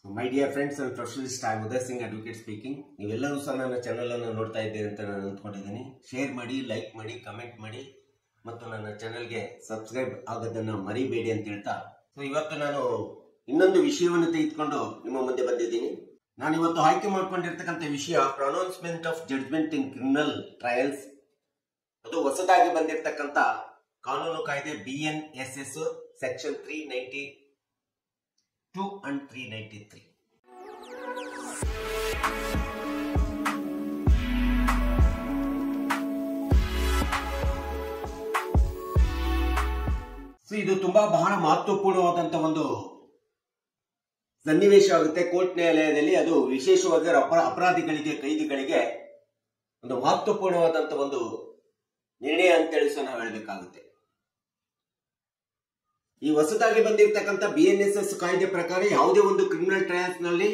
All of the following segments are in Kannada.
My dear friends and professionalist ಆಗಿ ಉದಯ್ ಸಿಂಗ್ ಅಡ್ವೊಕೇಟ್ ಸ್ಪೀಕಿಂಗ್. ನೀವೆಲ್ಲರೂ ಸಹ ನನ್ನ ಚಾನಲ್ ಅನ್ನು ನೋಡ್ತಾ ಇದ್ದೀರಿ ಅಂತ ನಾನು ಅಂದ್ಕೊಂಡಿದ್ದೀನಿ. ಶೇರ್ ಮಾಡಿ, ಲೈಕ್ ಮಾಡಿ, ಕಮೆಂಟ್ ಮಾಡಿ ಮತ್ತು ನನ್ನ ಚಾನಲ್ಗೆ ಸಬ್ಸ್ಕ್ರೈಬ್ ಆಗೋದನ್ನ ಮರಿಬೇಡಿ ಅಂತ ಹೇಳ್ತಾ, ಇವತ್ತು ನಾನು ಇನ್ನೊಂದು ವಿಷಯವನ್ನು ತೆಗೆದುಕೊಂಡು ನಿಮ್ಮ ಮುಂದೆ ಬಂದಿದ್ದೀನಿ. ನಾನು ಇವತ್ತು ಆಯ್ಕೆ ಮಾಡ್ಕೊಂಡಿರ್ತಕ್ಕಂಥ ವಿಷಯ pronouncement of judgement in criminal trials. ಅದು ಹೊಸದಾಗಿ ಬಂದಿರತಕ್ಕಂಥ ಕಾನೂನು ಕಾಯ್ದೆ BNSS ಸೆಕ್ಷನ್ 392 and 393. ಇದು ತುಂಬಾ ಬಹಳ ಮಹತ್ವಪೂರ್ಣವಾದಂತಹ ಒಂದು ಸನ್ನಿವೇಶ ಆಗುತ್ತೆ ಕೋರ್ಟ್ ನ್ಯಾಯಾಲಯದಲ್ಲಿ. ಅದು ವಿಶೇಷವಾಗಿ ಅಪರಾಧಿಗಳಿಗೆ, ಕೈದಿಗಳಿಗೆ ಒಂದು ಮಹತ್ವಪೂರ್ಣವಾದಂತಹ ಒಂದು ನಿರ್ಣಯ ಅಂತೇಳಿ ಸಹ ನಾವು ಹೇಳಬೇಕಾಗುತ್ತೆ. ಈ ಹೊಸದಾಗಿ ಬಂದಿರತಕ್ಕಂಥ BNSS ಕಾಯ್ದೆ ಪ್ರಕಾರ ಯಾವುದೇ ಒಂದು ಕ್ರಿಮಿನಲ್ ಟ್ರಯಲ್ಸ್ ನಲ್ಲಿ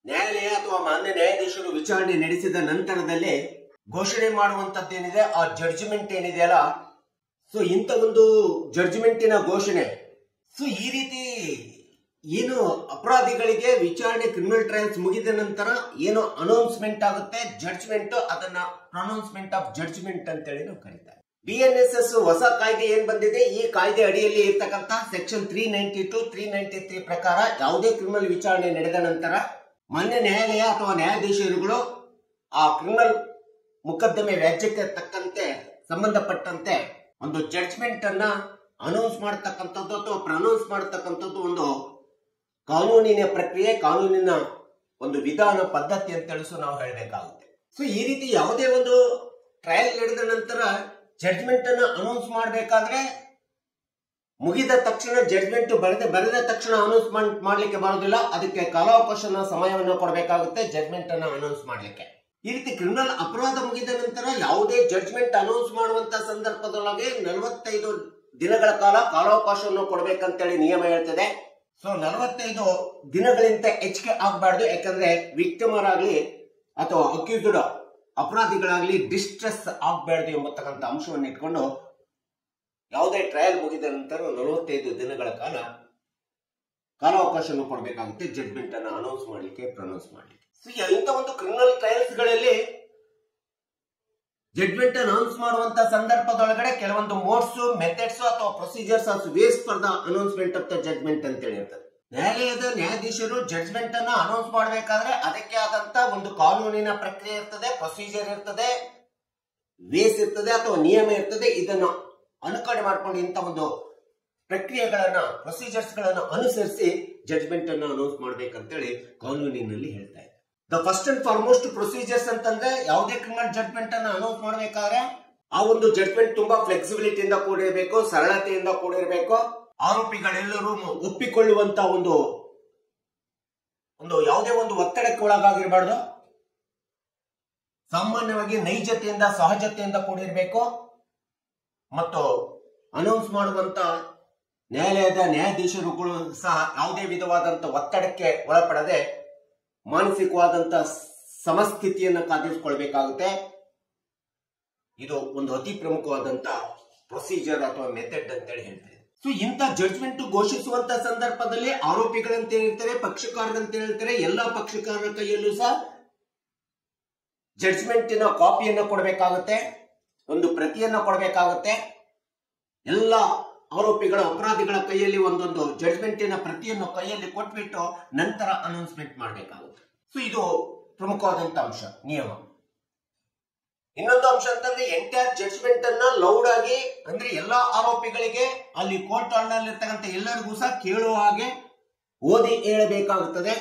ನ್ಯಾಯಾಲಯ ಅಥವಾ ಮಾನ್ಯ ನ್ಯಾಯಾಧೀಶರು ವಿಚಾರಣೆ ನಡೆಸಿದ ನಂತರದಲ್ಲೇ ಘೋಷಣೆ ಮಾಡುವಂತದ್ದೇನಿದೆ, ಆ ಜಡ್ಜ್ಮೆಂಟ್ ಏನಿದೆಯಲ್ಲ, ಇಂಥ ಒಂದು ಜಡ್ಜ್ಮೆಂಟಿನ ಘೋಷಣೆ, ಈ ರೀತಿ ಏನು ಅಪರಾಧಿಗಳಿಗೆ ವಿಚಾರಣೆ ಕ್ರಿಮಿನಲ್ ಟ್ರಯಲ್ಸ್ ಮುಗಿದ ನಂತರ ಏನು ಅನೌನ್ಸ್ಮೆಂಟ್ ಆಗುತ್ತೆ ಜಡ್ಜ್ಮೆಂಟ್, ಅದನ್ನ ಪ್ರೊನೌನ್ಸ್ಮೆಂಟ್ ಆಫ್ ಜಡ್ಜ್ಮೆಂಟ್ ಅಂತೇಳಿ ನಾವು ಕರೀತಾರೆ. BNSS ಹೊಸ ಕಾಯ್ದೆ ಏನ್ ಬಂದಿದೆ, ಈ ಕಾಯ್ದೆ ಅಡಿಯಲ್ಲಿ ಇರ್ತಕ್ಕಂಥ ಸೆಕ್ಷನ್ 392, 393 ಪ್ರಕಾರ ಯಾವುದೇ ಕ್ರಿಮಿನಲ್ ವಿಚಾರಣೆ ನಡೆದ ನಂತರ ಮಾನ್ಯ ನ್ಯಾಯಾಲಯ ಅಥವಾ ನ್ಯಾಯಾಧೀಶರುಗಳು ಆ ಕ್ರಿಮಿನಲ್ ಮೊಕದ್ದಮೆ ವ್ಯಾಜ್ಯಕ್ಕೆ ತಕ್ಕಂತೆ ಸಂಬಂಧಪಟ್ಟಂತೆ ಒಂದು ಜಡ್ಜ್ಮೆಂಟ್ ಅನ್ನ ಅನೌನ್ಸ್ ಮಾಡತಕ್ಕಂಥದ್ದು ಅಥವಾ ಪ್ರೊನೌನ್ಸ್ ಮಾಡತಕ್ಕಂಥದ್ದು ಒಂದು ಕಾನೂನಿನ ಪ್ರಕ್ರಿಯೆ, ಕಾನೂನಿನ ಒಂದು ವಿಧಾನ, ಪದ್ಧತಿ ಅಂತ ತಿಳಿಸು ನಾವು ಹೇಳಬೇಕಾಗುತ್ತೆ. ಈ ರೀತಿ ಯಾವುದೇ ಒಂದು ಟ್ರಯಲ್ ನಡೆದ ನಂತರ ಜಡ್ಜ್ಮೆಂಟ್ ಅನ್ನು ಅನೌನ್ಸ್ ಮಾಡಬೇಕಾದ್ರೆ ಮುಗಿದ ತಕ್ಷಣ ಜಡ್ಜ್ಮೆಂಟ್ ಬರೆದ ತಕ್ಷಣ ಅನೌನ್ಸ್ಮೆಂಟ್ ಮಾಡ್ಲಿಕ್ಕೆ ಬರೋದಿಲ್ಲ. ಅದಕ್ಕೆ ಕಾಲಾವಕಾಶನ ಸಮಯವನ್ನು ಕೊಡಬೇಕಾಗುತ್ತೆ ಜಡ್ಜ್ಮೆಂಟ್ ಅನ್ನು ಅನೌನ್ಸ್ ಮಾಡ್ಲಿಕ್ಕೆ. ಈ ರೀತಿ ಕ್ರಿಮಿನಲ್ ಅಪರಾಧ ಮುಗಿದ ನಂತರ ಯಾವುದೇ ಜಡ್ಜ್ಮೆಂಟ್ ಅನೌನ್ಸ್ ಮಾಡುವಂತ ಸಂದರ್ಭದೊಳಗೆ 45 ದಿನಗಳ ಕಾಲ ಕಾಲಾವಕಾಶವನ್ನು ಕೊಡಬೇಕಂತೇಳಿ ನಿಯಮ ಹೇಳ್ತದೆ. 45 ದಿನಗಳಿಂದ ಹೆಚ್ಚಿಗೆ ಆಗಬಾರ್ದು. ಯಾಕಂದ್ರೆ ವಿಕ್ಟಿಮರಾಗ್ಲಿ ಅಥವಾ ಅಕ್ಯೂಸ್ಡ್ ಅಪರಾಧಿಗಳಾಗ್ಲಿ ಡಿಸ್ಟ್ರೆಸ್ ಆಗಬಾರ್ದು ಎಂಬತಕ್ಕಂಥ ಅಂಶವನ್ನು ಇಟ್ಕೊಂಡು ಯಾವುದೇ ಟ್ರಯಲ್ ಮುಗಿದ ನಂತರ 45 ದಿನಗಳ ಕಾಲ ಕಾಲಾವಕಾಶವನ್ನು ಕೊಡಬೇಕಾಗುತ್ತೆ ಜಡ್ಜ್ಮೆಂಟ್ ಅನ್ನು ಅನೌನ್ಸ್ ಮಾಡಲಿಕ್ಕೆ, ಪ್ರೊನೌನ್ಸ್ ಮಾಡಲಿಕ್ಕೆ. ಇಂಥ ಒಂದು ಕ್ರಿಮಿನಲ್ ಟ್ರಯಲ್ಸ್ ಗಳಲ್ಲಿ ಜಡ್ಜ್ಮೆಂಟ್ ಅನೌನ್ಸ್ ಮಾಡುವಂತ ಸಂದರ್ಭದೊಳಗಡೆ ಕೆಲವೊಂದು ಮೋಡ್ಸ್, ಮೆಥಡ್ಸ್ ಅಥವಾ procedures of ways for the announcement of the judgment ಅಂತ ಹೇಳಿರ್ತದೆ. ನ್ಯಾಯಾಲಯದ ನ್ಯಾಯಾಧೀಶರು ಜಡ್ಜ್ಮೆಂಟ್ ಅನ್ನು ಅನೌನ್ಸ್ ಮಾಡಬೇಕಾದ್ರೆ ಅದಕ್ಕೆ ಆದಂತ ಒಂದು ಕಾನೂನಿನ ಪ್ರಕ್ರಿಯೆ ಇರ್ತದೆ, ಪ್ರೊಸೀಜರ್ ಇರ್ತದೆ, ವೇಸ್ ಇರ್ತದೆ ಅಥವಾ ನಿಯಮ ಇರ್ತದೆ. ಇದನ್ನು ಅನುಕರಣೆ ಮಾಡಿಕೊಂಡು ಇಂಥ ಒಂದು ಪ್ರಕ್ರಿಯೆಗಳನ್ನ, ಪ್ರೊಸೀಜರ್ಸ್ ಗಳನ್ನ ಅನುಸರಿಸಿ ಜಡ್ಜ್ಮೆಂಟ್ ಅನ್ನು ಅನೌನ್ಸ್ ಮಾಡ್ಬೇಕಂತೇಳಿ ಕಾನೂನಿನಲ್ಲಿ ಹೇಳ್ತಾ ಇದೆ. The first and foremost procedures ಅಂತಂದ್ರೆ ಯಾವುದೇ ಕ್ರಿಮಿನಲ್ ಜಡ್ಜ್ಮೆಂಟ್ ಅನ್ನು ಅನೌನ್ಸ್ ಮಾಡಬೇಕಾದ್ರೆ ಆ ಒಂದು ಜಡ್ಜ್ಮೆಂಟ್ ತುಂಬಾ ಫ್ಲೆಕ್ಸಿಬಿಲಿಟಿಯಿಂದ ಕೂಡಿರಬೇಕು, ಸರಳತೆಯಿಂದ ಕೂಡಿರಬೇಕು. ಆರೋಪಿಗಳೆಲ್ಲರೂ ಒಪ್ಪಿಕೊಳ್ಳುವಂತ ಒಂದು ಯಾವುದೇ ಒಂದು ಒತ್ತಡಕ್ಕೆ ಒಳಗಾಗಿರಬಾರ್ದು. ಸಾಮಾನ್ಯವಾಗಿ ನೈಜತೆಯಿಂದ, ಸಹಜತೆಯಿಂದ ಕೂಡಿರಬೇಕು. ಮತ್ತು ಅನೌನ್ಸ್ ಮಾಡುವಂತ ನ್ಯಾಯಾಲಯದ ನ್ಯಾಯಾಧೀಶರುಗಳು ಸಹ ಯಾವುದೇ ವಿಧವಾದಂತ ಒತ್ತಡಕ್ಕೆ ಒಳಪಡದೆ ಮಾನಸಿಕವಾದಂತ ಸಮಸ್ಥಿತಿಯನ್ನು ಕಾದಿರಿಸಿಕೊಳ್ಬೇಕಾಗುತ್ತೆ. ಇದು ಒಂದು ಅತಿ ಪ್ರಮುಖವಾದಂತ ಪ್ರೊಸೀಜರ್ ಅಥವಾ ಮೆಥಡ್ ಅಂತೇಳಿ ಹೇಳ್ತಾರೆ. ಇಂಥ ಜಡ್ಜ್ಮೆಂಟ್ ಘೋಷಿಸುವಂತ ಸಂದರ್ಭದಲ್ಲಿ ಆರೋಪಿಗಳಂತ ಹೇಳ್ತಾರೆ, ಪಕ್ಷಕಾರರಂತ ಹೇಳ್ತಾರೆ, ಎಲ್ಲಾ ಪಕ್ಷಕಾರರ ಕೈಯಲ್ಲೂ ಸಹ ಜಡ್ಜ್ಮೆಂಟಿನ ಕಾಪಿಯನ್ನು ಕೊಡಬೇಕಾಗುತ್ತೆ, ಒಂದು ಪ್ರತಿಯನ್ನ ಕೊಡಬೇಕಾಗುತ್ತೆ. ಎಲ್ಲ ಆರೋಪಿಗಳ, ಅಪರಾಧಿಗಳ ಕೈಯಲ್ಲಿ ಒಂದೊಂದು ಜಡ್ಜ್ಮೆಂಟಿನ ಪ್ರತಿಯನ್ನು ಕೈಯಲ್ಲಿ ಕೊಟ್ಬಿಟ್ಟು ನಂತರ ಅನೌನ್ಸ್ಮೆಂಟ್ ಮಾಡಬೇಕಾಗುತ್ತೆ. ಇದು ಪ್ರಮುಖವಾದಂತ ಅಂಶ, ನಿಯಮ. ಇನ್ನೊಂದು ಅಂಶ ಅಂತಂದ್ರೆ ಎಂಟೈರ್ ಜಡ್ಜ್ಮೆಂಟ್ ಅನ್ನ ಲೌಡ್ ಆಗಿ, ಅಂದ್ರೆ ಎಲ್ಲಾ ಆರೋಪಿಗಳಿಗೆ ಅಲ್ಲಿ ಕೋರ್ಟ್ ಇರ್ತಕ್ಕಂಥ ಎಲ್ಲರಿಗೂ ಸಹ ಕೇಳುವ ಹಾಗೆ ಓದಿ ಹೇಳಬೇಕಾಗುತ್ತದೆ.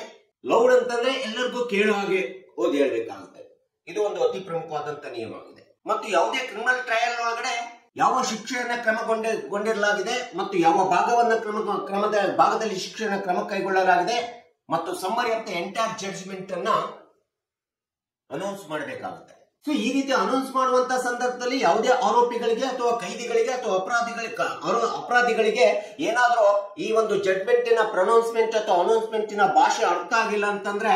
ಲೌಡ್ ಅಂತಂದ್ರೆ ಎಲ್ಲರಿಗೂ ಕೇಳುವ ಹಾಗೆ ಓದಿ ಹೇಳಬೇಕಾಗುತ್ತೆ. ಇದು ಒಂದು ಅತಿ ಪ್ರಮುಖವಾದಂತ ನಿಯಮ ಆಗಿದೆ. ಮತ್ತು ಯಾವುದೇ ಕ್ರಿಮಿನಲ್ ಟ್ರಯಲ್ ಒಳಗಡೆ ಯಾವ ಶಿಕ್ಷೆಯನ್ನ ಕ್ರಮಗೊಂಡಿರಲಾಗಿದೆ ಮತ್ತು ಯಾವ ಕ್ರಮದ ಭಾಗದಲ್ಲಿ ಶಿಕ್ಷೆಯ ಕ್ರಮ ಕೈಗೊಳ್ಳಲಾಗಿದೆ ಮತ್ತು summary of the entire judgment ಅನ್ನ ಅನೌನ್ಸ್ ಮಾಡಬೇಕಾಗುತ್ತೆ. ಈ ರೀತಿ ಅನೌನ್ಸ್ ಮಾಡುವಂತ ಸಂದರ್ಭದಲ್ಲಿ ಯಾವುದೇ ಆರೋಪಿಗಳಿಗೆ ಅಥವಾ ಕೈದಿಗಳಿಗೆ ಅಥವಾ ಅಪರಾಧಿಗಳಿಗೆ ಏನಾದರೂ ಈ ಒಂದು ಜಡ್ಜ್ಮೆಂಟಿನ ಪ್ರೊನೌನ್ಸ್ಮೆಂಟ್ ಅಥವಾ ಅನೌನ್ಸ್ಮೆಂಟಿನ ಭಾಷೆ ಅರ್ಥ ಆಗಿಲ್ಲ ಅಂತಂದ್ರೆ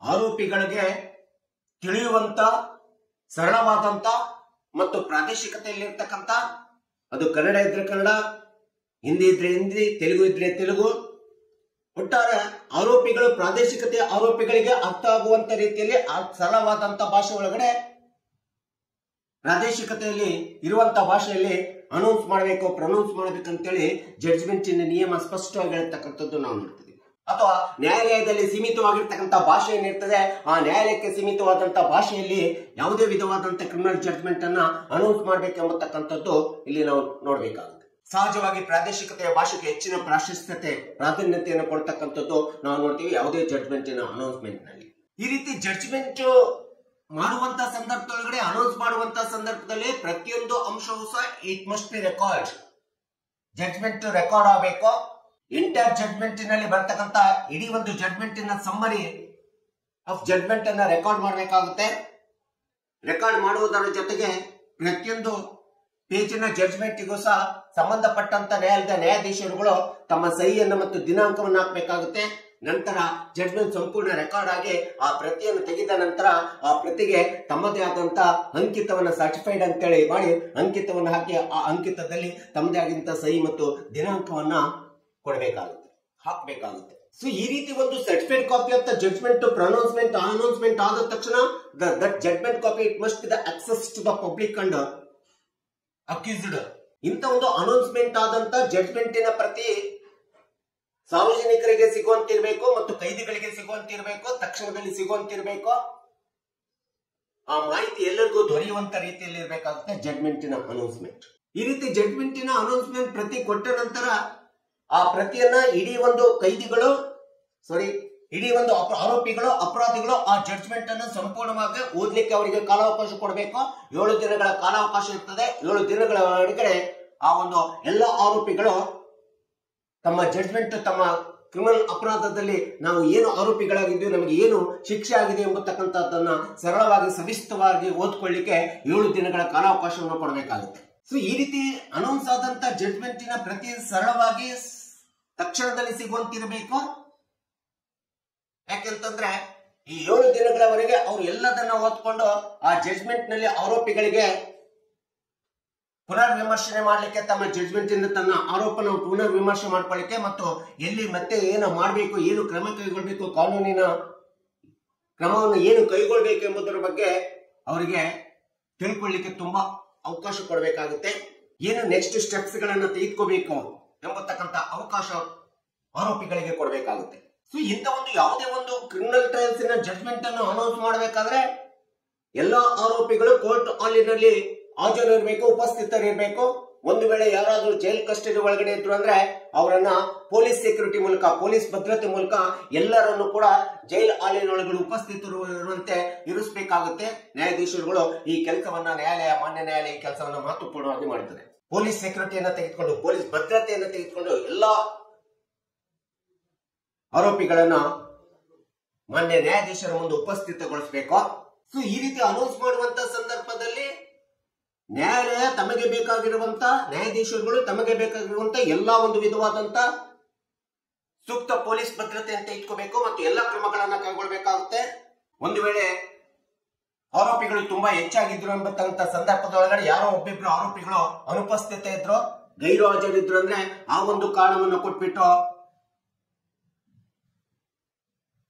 ಆರೋಪಿಗಳಿಗೆ ತಿಳಿಯುವಂತ, ಸರಳವಾದಂತ ಮತ್ತು ಪ್ರಾದೇಶಿಕತೆಯಲ್ಲಿರ್ತಕ್ಕಂಥ, ಅದು ಕನ್ನಡ ಇದ್ರೆ ಕನ್ನಡ, ಹಿಂದಿ ಇದ್ರೆ ಹಿಂದಿ, ತೆಲುಗು ಇದ್ರೆ ತೆಲುಗು. ಒಟ್ಟಾರೆ ಆರೋಪಿಗಳು ಪ್ರಾದೇಶಿಕತೆ ಆರೋಪಿಗಳಿಗೆ ಅರ್ಥ ಆಗುವಂತ ರೀತಿಯಲ್ಲಿ ಸರಳವಾದಂತ ಭಾಷೆ ಒಳಗಡೆ ಪ್ರಾದೇಶಿಕತೆಯಲ್ಲಿ ಇರುವಂತ ಭಾಷೆಯಲ್ಲಿ ಅನೌನ್ಸ್ ಮಾಡಬೇಕು, ಪ್ರನೌನ್ಸ್ ಮಾಡಬೇಕಂತೇಳಿ ಜಡ್ಜ್ಮೆಂಟಿನ ನಿಯಮ ಸ್ಪಷ್ಟವಾಗಿ ಹೇಳ್ತಕ್ಕಂಥದ್ದು ನಾವು ನೋಡ್ತೀವಿ. ಅಥವಾ ನ್ಯಾಯಾಲಯದಲ್ಲಿ ಸೀಮಿತವಾಗಿರ್ತಕ್ಕಂಥ ಭಾಷೆ ಏನಿರ್ತದೆ, ಆ ನ್ಯಾಯಾಲಯಕ್ಕೆ ಸೀಮಿತವಾದಂತಹ ಭಾಷೆಯಲ್ಲಿ ಯಾವುದೇ ವಿಧವಾದಂತಹ ಕ್ರಿಮಿನಲ್ ಜಡ್ಜ್ಮೆಂಟ್ ಅನ್ನ ಅನೌನ್ಸ್ ಮಾಡಬೇಕೆಂಬತಕ್ಕಂಥದ್ದು ಇಲ್ಲಿ ನಾವು ನೋಡ್ಬೇಕಾಗುತ್ತೆ. ಸಹಜವಾಗಿ ಪ್ರಾದೇಶಿಕತೆಯ ಭಾಷೆಗೆ ಹೆಚ್ಚಿನ ಪ್ರಾಧಾನ್ಯತೆಯನ್ನು ಕೊಡ್ತಕ್ಕಂಥದ್ದು ನಾವು ನೋಡ್ತೀವಿ ಯಾವುದೇ ಜಡ್ಜ್ಮೆಂಟಿನ ಅನೌನ್ಸ್ಮೆಂಟ್ ನಲ್ಲಿ. ಈ ರೀತಿ ಜಡ್ಜ್ಮೆಂಟ್ ಮಾಡುವಂತ ಸಂದರ್ಭದೊಳಗಡೆ, ಅನೌನ್ಸ್ ಮಾಡುವಂತ ಸಂದರ್ಭದಲ್ಲಿ ಪ್ರತಿಯೊಂದು ಅಂಶವೂ ಸಹ it must be record. Judgment record ಆಗಬೇಕು. ಎಂಟೈರ್ ಜಡ್ಜ್ಮೆಂಟ್ ನಲ್ಲಿ ಬರ್ತಕ್ಕಂತ ಇಡೀ ಒಂದು ಜಡ್ಜ್ಮೆಂಟಿನ ಸಮ್ಮರಿ ಆಫ್ ಜಡ್ಜ್ಮೆಂಟ್ ಅನ್ನ ರೆಕಾರ್ಡ್ ಮಾಡಬೇಕಾಗುತ್ತೆ. ರೆಕಾರ್ಡ್ ಮಾಡುವುದರ ಜೊತೆಗೆ ಪ್ರತಿಯೊಂದು ಪೇಜಿನ ಜಡ್ಜ್ಮೆಂಟ್ಗೂ ಸಹ ಸಂಬಂಧಪಟ್ಟಂತ ನ್ಯಾಯಾಲಯದ ನ್ಯಾಯಾಧೀಶರುಗಳು ತಮ್ಮ ಸಹಿಯನ್ನು ಮತ್ತು ದಿನಾಂಕವನ್ನು ಹಾಕಬೇಕಾಗುತ್ತೆ. ನಂತರ ಜಡ್ಜ್ಮೆಂಟ್ ಸಂಪೂರ್ಣ ರೆಕಾರ್ಡ್ ಆಗಿ ಆ ಪ್ರತಿಯನ್ನು ತೆಗೆದ ನಂತರ ಆ ಪ್ರತಿಗೆ ತಮ್ಮದೇ ಆದಂತ ಅಂಕಿತವನ್ನ ಸರ್ಟಿಫೈಡ್ ಅಂತೇಳಿ ಮಾಡಿ ಅಂಕಿತವನ್ನು ಹಾಕಿ ಆ ಅಂಕಿತದಲ್ಲಿ ತಮ್ಮದೇ ಆದಂತ ಸಹಿ ಮತ್ತು ದಿನಾಂಕವನ್ನ ಹಾಕಬೇಕಾಗುತ್ತೆ. ಸೊ ಈ ರೀತಿ ಒಂದು certified copy of the judgement pronouncement announcement ಆದ ತಕ್ಷಣ that judgement copy it must be the access to the public and accused. ಇಂಥ ಒಂದು ಅನೌನ್ಸ್ಮೆಂಟ್ ಆದಂತ ಜಡ್ಜ್ಮೆಂಟಿನ ಪ್ರತಿ ಸಾರ್ವಜನಿಕರಿಗೆ ಸಿಗುವಂತಿರ್ಬೇಕು ಮತ್ತು ಕೈದಿಗಳಿಗೆ ಸಿಗುವಂತಿರ್ಬೇಕು, ತಕ್ಷಣದಲ್ಲಿ ಸಿಗುವಂತಿರ್ಬೇಕು. ಆ ಮಾಹಿತಿ ಎಲ್ಲರಿಗೂ ದೊರೆಯುವಂತ ರೀತಿಯಲ್ಲಿ ಇರಬೇಕಾಗುತ್ತೆ ಜಡ್ಜ್ಮೆಂಟಿನ ಅನೌನ್ಸ್ಮೆಂಟ್. ಈ ರೀತಿ ಜಡ್ಜ್ಮೆಂಟಿನ ಅನೌನ್ಸ್ಮೆಂಟ್ ಪ್ರತಿ ಕೊಟ್ಟ ನಂತರ ಆ ಪ್ರತಿಯನ್ನ ಇಡೀ ಒಂದು ಆರೋಪಿಗಳು ಅಪರಾಧಿಗಳು ಆ ಜಡ್ಜ್ಮೆಂಟ್ ಅನ್ನು ಸಂಪೂರ್ಣವಾಗಿ ಓದ್ಲಿಕ್ಕೆ ಅವರಿಗೆ ಕಾಲಾವಕಾಶ ಕೊಡಬೇಕು. 7 ದಿನಗಳ ಕಾಲಾವಕಾಶ ಇರ್ತದೆ. 7 ದಿನಗಳ ಒಳಗಡೆ ಆ ಒಂದು ಎಲ್ಲ ಆರೋಪಿಗಳು ತಮ್ಮ ಜಡ್ಜ್ಮೆಂಟ್, ತಮ್ಮ ಕ್ರಿಮಿನಲ್ ಅಪರಾಧದಲ್ಲಿ ನಾವು ಏನು ಆರೋಪಿಗಳಾಗಿದ್ದೀವಿ, ನಮಗೆ ಏನು ಶಿಕ್ಷೆ ಆಗಿದೆ ಎಂಬತಕ್ಕಂಥದ್ದನ್ನ ಸರಳವಾಗಿ ಸವಿಸ್ತವಾಗಿ ಓದ್ಕೊಳ್ಳಿಕ್ಕೆ 7 ದಿನಗಳ ಕಾಲಾವಕಾಶವನ್ನು ಕೊಡಬೇಕಾಗುತ್ತೆ. ಸೊ ಈ ರೀತಿ ಅನೌನ್ಸ್ ಆದಂತ ಜಡ್ಜ್ಮೆಂಟಿನ ಪ್ರತಿ ಸರಳವಾಗಿ ತಕ್ಷಣದಲ್ಲಿ ಸಿಗುವಂತಿರಬೇಕು. ಯಾಕೆಂತಂದ್ರೆ ಈ 7 ದಿನಗಳವರೆಗೆ ಅವರು ಎಲ್ಲದನ್ನ ಓದ್ಕೊಂಡು ಆ ಜಡ್ಜ್ಮೆಂಟ್ ನಲ್ಲಿ ಆರೋಪಿಗಳಿಗೆ ಪುನರ್ ವಿಮರ್ಶನೆ ಮಾಡ್ಲಿಕ್ಕೆ, ತಮ್ಮ ಜಡ್ಜ್ಮೆಂಟ್ ಇಂದ ತನ್ನ ಆರೋಪನ ಪುನರ್ ವಿಮರ್ಶೆ ಮಾಡ್ಕೊಳ್ಳಿಕ್ಕೆ ಮತ್ತು ಎಲ್ಲಿ ಮತ್ತೆ ಏನು ಮಾಡಬೇಕು, ಏನು ಕ್ರಮ ಕೈಗೊಳ್ಬೇಕು, ಕಾನೂನಿನ ಕ್ರಮವನ್ನು ಏನು ಕೈಗೊಳ್ಬೇಕು ಎಂಬುದರ ಬಗ್ಗೆ ಅವರಿಗೆ ತಿಳ್ಕೊಳ್ಳಿಕ್ಕೆ ತುಂಬಾ ಅವಕಾಶ ಕೊಡಬೇಕಾಗುತ್ತೆ. ಏನು ನೆಕ್ಸ್ಟ್ ಸ್ಟೆಪ್ಸ್ ಗಳನ್ನ ತೆಗೆದುಕೋಬೇಕು ಎಂಬತಕ್ಕಂತ ಅವಕಾಶ ಆರೋಪಿಗಳಿಗೆ ಕೊಡಬೇಕಾಗುತ್ತೆ. ಸೊ ಇಂಥ ಒಂದು ಯಾವುದೇ ಒಂದು ಕ್ರಿಮಿನಲ್ ಟ್ರಯಲ್ಸ್ ನ ಜಡ್ಜ್ಮೆಂಟ್ ಅನ್ನು ಅನೌನ್ಸ್ ಮಾಡಬೇಕಾದ್ರೆ ಎಲ್ಲಾ ಆರೋಪಿಗಳು ಕೋರ್ಟ್ ಹಾಲಿನಲ್ಲಿ ಹಾಜರಿರಬೇಕು, ಉಪಸ್ಥಿತರಿರಬೇಕು. ಒಂದು ವೇಳೆ ಯಾರಾದ್ರೂ ಜೈಲ್ ಕಸ್ಟಡಿ ಒಳಗಡೆ ಇದ್ರು ಅಂದ್ರೆ ಅವರನ್ನ ಪೊಲೀಸ್ ಸೆಕ್ಯೂರಿಟಿ ಮೂಲಕ, ಪೊಲೀಸ್ ಭದ್ರತೆ ಮೂಲಕ ಎಲ್ಲರನ್ನು ಕೂಡ ಜೈಲ್ ಹಾಲಿನೊಳಗಡೆ ಉಪಸ್ಥಿತರಿರುವಂತೆ ಇರಿಸಬೇಕಾಗುತ್ತೆ. ನ್ಯಾಯಾಧೀಶರುಗಳು ಈ ಕೆಲಸವನ್ನ ಮಾನ್ಯ ನ್ಯಾಯಾಲಯ ಈ ಕೆಲಸವನ್ನ ಮಹತ್ವಪೂರ್ಣವಾಗಿ ಮಾಡುತ್ತದೆ. ಪೊಲೀಸ್ ಸೆಕ್ಯೂರಿಟಿಯನ್ನ ತೆಗೆದುಕೊಂಡು, ಪೊಲೀಸ್ ಭದ್ರತೆಯನ್ನು ತೆಗೆದುಕೊಂಡು ಎಲ್ಲಾ ಆರೋಪಿಗಳನ್ನ ಮಾನ್ಯ ನ್ಯಾಯಾಧೀಶರ ಮುಂದೆ ಉಪಸ್ಥಿತಗೊಳಿಸಬೇಕು. ಸೊ ಈ ರೀತಿ ಅನೌನ್ಸ್ ಮಾಡುವಂತ ಸಂದರ್ಭದಲ್ಲಿ ನ್ಯಾಯಾಲಯ ತಮಗೆ ಬೇಕಾಗಿರುವಂತ, ನ್ಯಾಯಾಧೀಶರುಗಳು ತಮಗೆ ಬೇಕಾಗಿರುವಂತ ಎಲ್ಲಾ ಒಂದು ವಿಧವಾದಂತ ಸೂಕ್ತ ಪೊಲೀಸ್ ಭದ್ರತೆಯನ್ನು ತೆಗೆದುಕೋಬೇಕು ಮತ್ತು ಎಲ್ಲಾ ಕ್ರಮಗಳನ್ನ ಕೈಗೊಳ್ಳಬೇಕಾಗುತ್ತೆ. ಒಂದು ವೇಳೆ ಆರೋಪಿಗಳು ತುಂಬಾ ಹೆಚ್ಚಾಗಿದ್ರು ಎಂಬಂತ ಸಂದರ್ಭದೊಳಗಡೆ ಯಾರೋ ಒಬ್ಬಿಬ್ರು ಆರೋಪಿಗಳು ಅನುಪಸ್ಥಿತ ಇದ್ರು, ಗೈರು ಹಾಜರಿದ್ರು ಅಂದ್ರೆ ಆ ಒಂದು ಕಾರಣವನ್ನು ಕೊಟ್ಬಿಟ್ಟು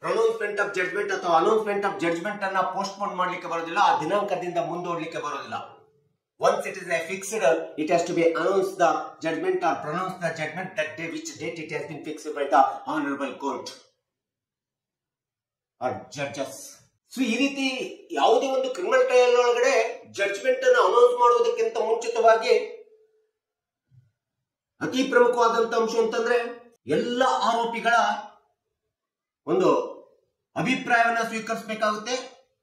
ಪ್ರೊನೌನ್ಸ್ಮೆಂಟ್ ಆಫ್ ಜಡ್ಜ್ಮೆಂಟ್ ಅಥವಾ ಅನೌನ್ಸ್ಮೆಂಟ್ ಆಫ್ ಜಡ್ಜ್ಮೆಂಟ್ ಅನ್ನ ಪೋಸ್ಟ್ಪೋನ್ ಮಾಡ್ಲಿಕ್ಕೆ ಬರೋದಿಲ್ಲ, ಆ ದಿನಾಂಕದಿಂದ ಮುಂದೂಡಲಿಕ್ಕೆ ಬರೋದಿಲ್ಲ. Once it is fixed, it has to be announced the judgment or pronounce the judgment that day, which date it has been fixed by the honorable court or judges. So ಈ ರೀತಿ ಯಾವುದೇ ಒಂದು ಕ್ರಿಮಿನಲ್ ಟ್ರಯಲ್ ಒಳಗಡೆ ಜಡ್ಜ್ಮೆಂಟ್ ಅನ್ನು ಅನೌನ್ಸ್ ಮಾಡುವುದಕ್ಕಿಂತ ಮುಂಚಿತವಾಗಿ ಅತಿ ಪ್ರಮುಖವಾದಂತ ಅಂಶ ಅಂತಂದ್ರೆ ಎಲ್ಲ ಆರೋಪಿಗಳ ಒಂದು ಅಭಿಪ್ರಾಯವನ್ನ ಸ್ವೀಕರಿಸಬೇಕಾಗುತ್ತೆ.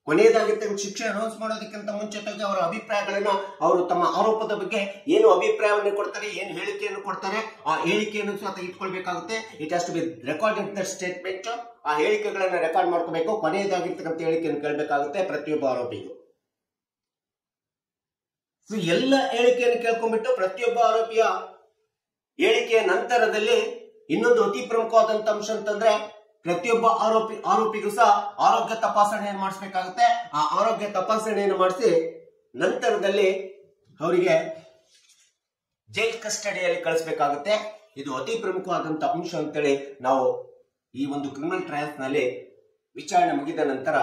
ಕೊನೆಯದಾಗಿರ್ತಕ್ಕಂಥ ಶಿಕ್ಷೆ ಅನೌನ್ಸ್ ಮಾಡೋದಕ್ಕಿಂತ ಮುಂಚಿತವಾಗಿ ಅವರ ಅಭಿಪ್ರಾಯಗಳನ್ನ, ಅವರು ತಮ್ಮ ಆರೋಪದ ಬಗ್ಗೆ ಏನು ಅಭಿಪ್ರಾಯವನ್ನು ಕೊಡ್ತಾರೆ, ಏನು ಹೇಳಿಕೆಯನ್ನು ಕೊಡ್ತಾರೆ, ಆ ಹೇಳಿಕೆಯನ್ನು ಸಹ ತೆಗೆದುಕೊಳ್ಬೇಕಾಗುತ್ತೆ. It has to be recorded the statement. ಆ ಹೇಳಿಕೆಗಳನ್ನ ರೆಕಾರ್ಡ್ ಮಾಡ್ಕೋಬೇಕು. ಕೊನೆಯದಾಗಿರ್ತಕ್ಕಂಥ ಹೇಳಿಕೆಯನ್ನು ಕೇಳಬೇಕಾಗುತ್ತೆ ಪ್ರತಿಯೊಬ್ಬ ಆರೋಪಿಗೂ. ಸೊ ಎಲ್ಲ ಹೇಳಿಕೆಯನ್ನು ಕೇಳ್ಕೊಂಡ್ಬಿಟ್ಟು ಪ್ರತಿಯೊಬ್ಬ ಆರೋಪಿಯ ಹೇಳಿಕೆಯ ನಂತರದಲ್ಲಿ ಇನ್ನೊಂದು ಅತಿ ಪ್ರಮುಖವಾದಂತ ಅಂಶ ಅಂತಂದ್ರೆ ಪ್ರತಿಯೊಬ್ಬ ಆರೋಪಿಗೂ ಸಹ ಆರೋಗ್ಯ ತಪಾಸಣೆಯನ್ನು ಮಾಡಿಸಬೇಕಾಗುತ್ತೆ. ಆ ಆರೋಗ್ಯ ತಪಾಸಣೆಯನ್ನು ಮಾಡಿಸಿ ನಂತರದಲ್ಲಿ ಅವರಿಗೆ ಜೈಲ್ ಕಸ್ಟಡಿಯಲ್ಲಿ ಕಳಿಸಬೇಕಾಗುತ್ತೆ. ಇದು ಅತಿ ಪ್ರಮುಖವಾದಂತ ಅಂಶ ಅಂತೇಳಿ ನಾವು ಈ ಒಂದು ಕ್ರಿಮಿನಲ್ ಟ್ರಯಲ್ಸ್ ನಲ್ಲಿ ವಿಚಾರಣೆ ಮುಗಿದ ನಂತರ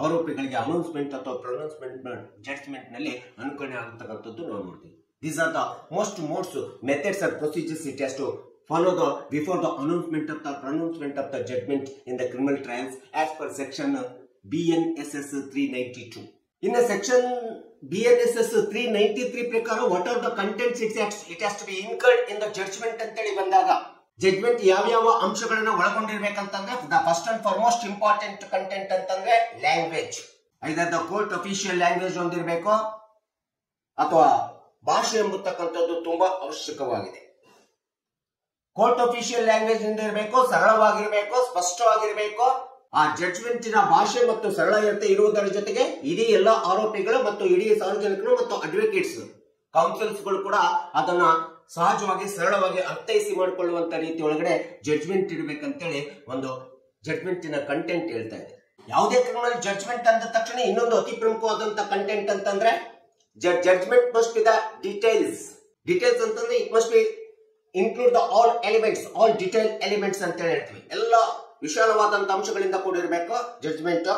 ಆರೋಪಿಗಳಿಗೆ ಅನೌನ್ಸ್ಮೆಂಟ್ ಅಥವಾ ಪ್ರೊನೌನ್ಸ್ಮೆಂಟ್ ಜಡ್ಜ್ಮೆಂಟ್ ನಲ್ಲಿ ಅನುಕರಣೆ ಆಗತಕ್ಕಂಥದ್ದು ನಾವು ನೋಡ್ತೀವಿ. These are the most methods and procedures it has to follow before the announcement of the pronouncement of the judgment in the criminal trials as per section BNSS 392. In the section BNSS 393 ಪ್ರಕಾರ what are the contents it has to be incurred in the judgment ಅಂತೇಳಿ ಬಂದಾಗ ಜಡ್ಜ್ಮೆಂಟ್ ಯಾವ ಅಂಶಗಳನ್ನ ಒಳಗೊಂಡಿರ್ಬೇಕಂತಂದ್ರೆ the first and foremost important content ಅಂತಂದ್ರೆ language. either the court official language ಹೊಂದಿರಬೇಕು ಅಥವಾ ಭಾಷೆ ಎಂಬತಕ್ಕಂಥದ್ದು ತುಂಬಾ ಅವಶ್ಯಕವಾಗಿದೆ. ಕೋರ್ಟ್ ಅಫಿಷಿಯಲ್ ಲ್ಯಾಂಗ್ವೇಜ್ ಇಂದ ಇರಬೇಕು, ಸರಳವಾಗಿರಬೇಕು, ಸ್ಪಷ್ಟವಾಗಿರಬೇಕು. ಆ ಜಡ್ಜ್ಮೆಂಟಿನ ಭಾಷೆ ಮತ್ತು ಸರಳತೆ ಇರುವುದರ ಜೊತೆಗೆ ಇಡೀ ಎಲ್ಲ ಆರೋಪಿಗಳು ಮತ್ತು ಇಡೀ ಸಾರ್ವಜನಿಕರು ಮತ್ತು ಅಡ್ವೊಕೇಟ್ಸ್ ಕೌನ್ಸಿಲ್ಸ್ ಗಳು ಕೂಡ ಅದನ್ನ ಸಹಜವಾಗಿ ಸರಳವಾಗಿ ಅರ್ಥೈಸಿ ಮಾಡಿಕೊಳ್ಳುವಂತ ರೀತಿ ಒಳಗಡೆ ಜಡ್ಜ್ಮೆಂಟ್ ಇರಬೇಕಂತೇಳಿ ಒಂದು ಜಡ್ಜ್ಮೆಂಟಿನ ಕಂಟೆಂಟ್ ಹೇಳ್ತಾ ಇದೆ. ಯಾವುದೇ ಕ್ರಿಮಿನಲ್ ಜಡ್ಜ್ಮೆಂಟ್ ಅಂದ ತಕ್ಷಣ ಇನ್ನೊಂದು ಅತಿ ಪ್ರಮುಖವಾದಂತ ಕಂಟೆಂಟ್ ಅಂತಂದ್ರೆ judgement must be the details ಅಂತಂದ್ರೆ it must be include the all elements, all detail elements ಅಂತ ಹೇಳ್ತೀವಿ. ಎಲ್ಲ ವಿಶಾಲವಾದಂತ ಅಂಶಗಳಿಂದ ಕೂಡಿರಬೇಕು judgement.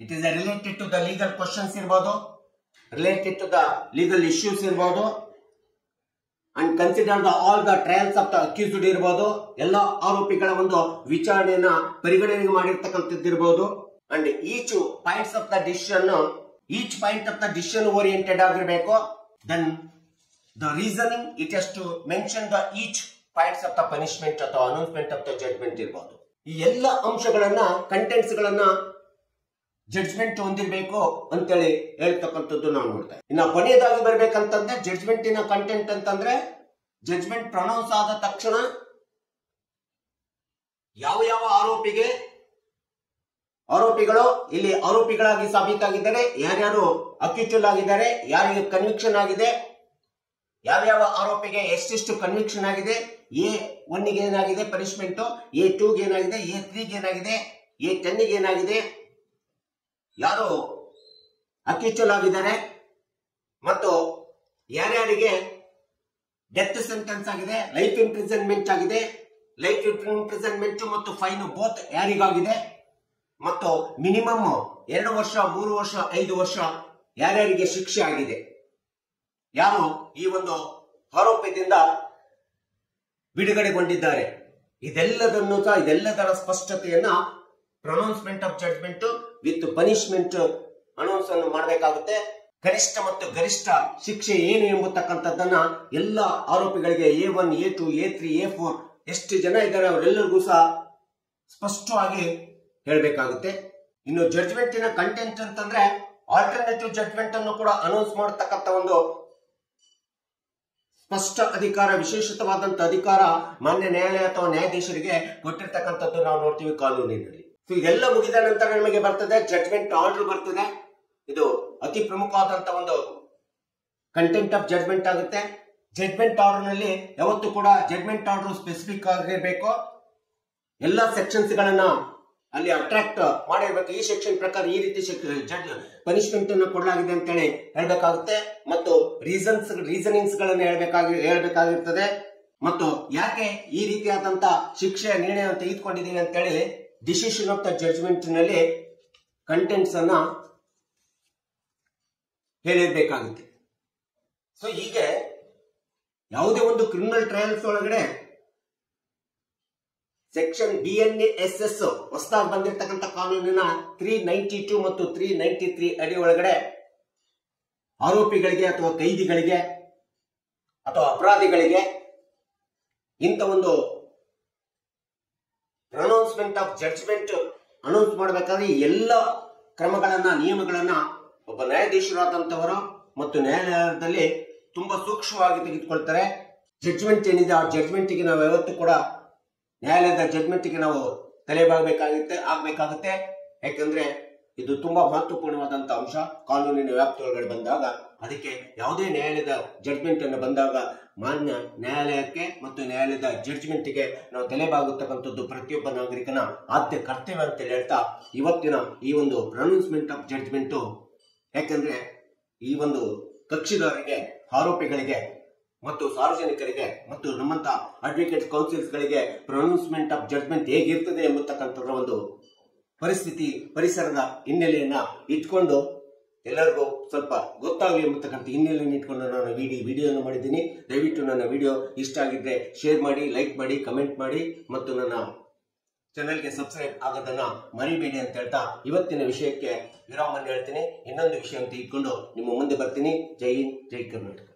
It is related to the legal questions ಇರಬಹುದು, related to the legal issues ಇರಬಹುದು, and consider the all the trials of the accused ಇರಬಹುದು. ಎಲ್ಲ ಆರೋಪಿಗಳ ಒಂದು ವಿಚಾರಣೆಯನ್ನ ಪರಿಗಣನೆ ಮಾಡಿರ್ತಕ್ಕಂಥದ್ದು ಇರಬಹುದು. And each points of the decision oriented ಆಗಿರಬೇಕು. Then the reasoning it has to mention the each points of the punishment ಅಥವಾ announcement of the judgment ಇರಬಹುದು. ಈ ಎಲ್ಲ ಅಂಶಗಳನ್ನ ಕಂಟೆಂಟ್ಸ್ ಗಳನ್ನ ಜಡ್ಜ್ಮೆಂಟ್ ಹೊಂದಿರಬೇಕು ಅಂತೇಳಿ ಹೇಳ್ತಕ್ಕಂಥದ್ದು ನಾವು ನೋಡ್ತಾ. ಇನ್ನು ಕೊನೆಯದಾಗಿ ಬರ್ಬೇಕಂತಂದ್ರೆ ಜಡ್ಜ್ಮೆಂಟಿನ ಕಂಟೆಂಟ್ ಅಂತಂದ್ರೆ ಜಡ್ಜ್ಮೆಂಟ್ ಪ್ರೊನೌನ್ಸ್ ಆದ ತಕ್ಷಣ ಯಾವ ಆರೋಪಿಗಳು ಇಲ್ಲಿ ಆರೋಪಿಗಳಾಗಿ ಸಾಬೀತಾಗಿದ್ದಾರೆ, ಯಾರ್ಯಾರು ಅಕ್ಯೂಸ್ಡ್ ಆಗಿದ್ದಾರೆ, ಯಾರಿಗೆ ಕನ್ವಿಕ್ಷನ್ ಆಗಿದೆ, ಯಾವ ಆರೋಪಿಗೆ ಎಷ್ಟೆಷ್ಟು ಕನ್ವಿಕ್ಷನ್ ಆಗಿದೆ, A1 ಗೆ ಏನಾಗಿದೆ ಪನಿಷ್ಮೆಂಟ್, A2 ಗೆ ಏನಾಗಿದೆ, A3 ಗೆ ಏನಾಗಿದೆ, A10 ಗೆ ಏನಾಗಿದೆ, ಯಾರು ಅಕ್ಯೂಸ್ಡ್ ಆಗಿದ್ದಾರೆ ಮತ್ತು ಯಾರ್ಯಾರಿಗೆ ಡೆತ್ ಸೆಂಟೆನ್ಸ್ ಆಗಿದೆ, ಲೈಫ್ ಇಂಪ್ರಿಸನ್ಮೆಂಟ್ ಆಗಿದೆ, ಲೈಫ್ ಇಂಪ್ರಿಸನ್ಮೆಂಟ್ ಮತ್ತು ಫೈನ್ ಬೋತ್ ಯಾರಿಗಾಗಿದೆ, ಮತ್ತು ಮಿನಿಮಮ್ 2 ವರ್ಷ 3 ವರ್ಷ 5 ವರ್ಷ ಯಾರ್ಯಾರಿಗೆ ಶಿಕ್ಷೆ ಆಗಿದೆ, ಯಾರು ಈ ಒಂದು ಆರೋಪದಿಂದ ಬಿಡುಗಡೆಗೊಂಡಿದ್ದಾರೆ, ಇದೆಲ್ಲದರ ಸ್ಪಷ್ಟತೆಯನ್ನ pronouncement of judgement with punishment announce ಅನ್ನು ಮಾಡಬೇಕಾಗುತ್ತೆ. ಕನಿಷ್ಠ ಮತ್ತು ಗರಿಷ್ಠ ಶಿಕ್ಷೆ ಏನು ಎಂಬತಕ್ಕಂಥದ್ದನ್ನ ಎಲ್ಲ ಆರೋಪಿಗಳಿಗೆ A1, A2, A3, A4 ಎಷ್ಟು ಜನ ಇದ್ದಾರೆ ಅವರೆಲ್ಲರಿಗೂ ಸಹ ಸ್ಪಷ್ಟವಾಗಿ ಹೇಳಬೇಕಾಗುತ್ತೆ. ಇನ್ನು ಜಡ್ಜ್ಮೆಂಟಿನ ಕಂಟೆಂಟ್ ಅಂತಂದ್ರೆ ಆಲ್ಟರ್ನೇಟಿವ್ ಜಡ್ಜ್ಮೆಂಟ್ ಅನ್ನು ಕೂಡ ಅನೌನ್ಸ್ ಮಾಡತಕ್ಕಂಥ ಒಂದು ಸ್ಪಷ್ಟ ಅಧಿಕಾರ, ವಿಶೇಷಿತವಾದಂತ ಅಧಿಕಾರ ಮಾನ್ಯ ನ್ಯಾಯಾಲಯ ಅಥವಾ ನ್ಯಾಯಾಧೀಶರಿಗೆ ಕೊಟ್ಟಿರ್ತಕ್ಕಂಥದ್ದು ನಾವು ನೋಡ್ತೀವಿ ಕಾನೂನಿನಲ್ಲಿ. ಇದೆಲ್ಲ ಮುಗಿದ ನಂತರ ನಮಗೆ ಬರ್ತದೆ ಜಡ್ಜ್ಮೆಂಟ್ ಆರ್ಡರ್ ಬರ್ತದೆ. ಇದು ಅತಿ ಪ್ರಮುಖವಾದಂತ ಒಂದು ಕಂಟೆಂಟ್ ಆಫ್ ಜಡ್ಜ್ಮೆಂಟ್ ಆಗುತ್ತೆ. ಜಡ್ಜ್ಮೆಂಟ್ ಆರ್ಡರ್ ನಲ್ಲಿ ಯಾವತ್ತೂ ಕೂಡ ಜಡ್ಜ್ಮೆಂಟ್ ಆರ್ಡರ್ ಸ್ಪೆಸಿಫಿಕ್ ಆಗಿರಬೇಕು. ಎಲ್ಲ ಸೆಕ್ಷನ್ಸ್ ಗಳನ್ನ ಅಲ್ಲಿ ಅಟ್ರಾಕ್ಟ್ ಮಾಡಿರ್ಬೇಕು. ಈ ಸೆಕ್ಷನ್ ಪ್ರಕಾರ ಈ ರೀತಿ ಪನಿಷ್ಮೆಂಟ್ ಅನ್ನು ಕೊಡಲಾಗಿದೆ ಅಂತ ಹೇಳಿ ಹೇಳ್ಬೇಕಾಗುತ್ತೆ ಮತ್ತು ರೀಸನಿಂಗ್ಸ್ ಗಳನ್ನ ಹೇಳ್ಬೇಕಾಗಿರ್ತದೆ ಮತ್ತು ಯಾಕೆ ಈ ರೀತಿಯಾದಂತ ಶಿಕ್ಷೆ ನಿರ್ಣಯ ತೆಗೆದುಕೊಂಡಿದ್ದೀವಿ ಅಂತ ಹೇಳಿ ಡಿಸಿಷನ್ ಆಫ್ ದ ಜಡ್ಜ್ಮೆಂಟ್ ನಲ್ಲಿ ಕಂಟೆಂಟ್ಸ್ ಅನ್ನ ಹೇಳಿರ್ಬೇಕಾಗುತ್ತೆ. ಸೊ ಹೀಗೆ ಯಾವುದೇ ಒಂದು ಕ್ರಿಮಿನಲ್ ಟ್ರಯಲ್ಸ್ ಒಳಗಡೆ ಸೆಕ್ಷನ್ BNSS ಹೊಸದಾಗಿ ಬಂದಿರತಕ್ಕಂಥ ಕಾನೂನಿನ 392 ಮತ್ತು 393 ಅಡಿ ಒಳಗಡೆ ಆರೋಪಿಗಳಿಗೆ ಅಥವಾ ಕೈದಿಗಳಿಗೆ ಅಥವಾ ಅಪರಾಧಿಗಳಿಗೆ ಇಂಥ ಒಂದು ಪ್ರೊನೌನ್ಸ್ಮೆಂಟ್ ಆಫ್ ಜಡ್ಜ್ಮೆಂಟ್ ಅನೌನ್ಸ್ ಮಾಡಬೇಕಾದ್ರೆ ಎಲ್ಲ ಕ್ರಮಗಳನ್ನ ನಿಯಮಗಳನ್ನ ಒಬ್ಬ ನ್ಯಾಯಾಧೀಶರಾದಂತವರು ಮತ್ತು ನ್ಯಾಯಾಲಯದಲ್ಲಿ ತುಂಬಾ ಸೂಕ್ಷ್ಮವಾಗಿ ತೆಗೆದುಕೊಳ್ತಾರೆ. ಜಡ್ಜ್ಮೆಂಟ್ ಏನಿದೆ ಆ ಜಡ್ಜ್ಮೆಂಟ್ಗೆ ನಾವು ಯಾವತ್ತೂ ಕೂಡ ನ್ಯಾಯಾಲಯದ ಜಡ್ಜ್ಮೆಂಟ್ಗೆ ನಾವು ಆಗ್ಬೇಕಾಗುತ್ತೆ. ಯಾಕಂದ್ರೆ ಇದು ತುಂಬಾ ಮಹತ್ವಪೂರ್ಣವಾದಂತಹ ಅಂಶ ಕಾನೂನಿನ ವ್ಯಾಪ್ತಿ ಒಳಗಡೆ ಬಂದಾಗ. ಅದಕ್ಕೆ ಯಾವುದೇ ನ್ಯಾಯಾಲಯದ ಜಡ್ಜ್ಮೆಂಟ್ ಅನ್ನು ಬಂದಾಗ ಮಾನ್ಯ ನ್ಯಾಯಾಲಯಕ್ಕೆ ಮತ್ತು ನ್ಯಾಯಾಲಯದ ಜಡ್ಜ್ಮೆಂಟ್ಗೆ ನಾವು ತಲೆಬಾಗುತ್ತಕ್ಕಂಥದ್ದು ಪ್ರತಿಯೊಬ್ಬ ನಾಗರಿಕನ ಆದ್ಯ ಕರ್ತವ್ಯ ಅಂತ ಹೇಳ್ತಾ ಇವತ್ತಿನ ಈ ಒಂದು ಪ್ರೊನೌನ್ಸ್ಮೆಂಟ್ ಆಫ್ ಜಡ್ಜ್ಮೆಂಟ್, ಯಾಕಂದ್ರೆ ಈ ಒಂದು ಕಕ್ಷಿದಾರರಿಗೆ ಆರೋಪಿಗಳಿಗೆ ಮತ್ತು ಸಾರ್ವಜನಿಕರಿಗೆ ಮತ್ತು ನಮ್ಮಂತ ಅಡ್ವೊಕೇಟ್ ಕೌನ್ಸಿಲ್ಸ್ ಗಳಿಗೆ ಪ್ರೊನೌನ್ಸ್ಮೆಂಟ್ ಆಫ್ ಜಡ್ಜ್ಮೆಂಟ್ ಹೇಗಿರ್ತದೆ ಎಂಬತಕ್ಕಂಥ ಒಂದು ಪರಿಸರದ ಹಿನ್ನೆಲೆಯನ್ನ ಇಟ್ಕೊಂಡು ಎಲ್ಲರಿಗೂ ಸ್ವಲ್ಪ ಗೊತ್ತಾಗಲಿ ಎಂಬತಕ್ಕಂಥ ಹಿನ್ನೆಲೆಯನ್ನು ಇಟ್ಕೊಂಡು ನಾನು ವಿಡಿಯೋನ ಮಾಡಿದ್ದೀನಿ. ದಯವಿಟ್ಟು ನನ್ನ ವಿಡಿಯೋ ಇಷ್ಟ ಆಗಿದ್ರೆ ಶೇರ್ ಮಾಡಿ, ಲೈಕ್ ಮಾಡಿ, ಕಮೆಂಟ್ ಮಾಡಿ ಮತ್ತು ನನ್ನ ಚಾನೆಲ್ಗೆ ಸಬ್ಸ್ಕ್ರೈಬ್ ಆಗೋದನ್ನ ಮರಿಬೇಡಿ ಅಂತ ಹೇಳ್ತಾ ಇವತ್ತಿನ ವಿಷಯಕ್ಕೆ ವಿರಾಮವನ್ನು ಹೇಳ್ತೀನಿ. ಇನ್ನೊಂದು ವಿಷಯ ಅಂತ ಇಟ್ಕೊಂಡು ನಿಮ್ಮ ಮುಂದೆ ಬರ್ತೀನಿ. ಜೈ ಹಿಂದ್, ಜೈ ಕರ್ನಾಟಕ.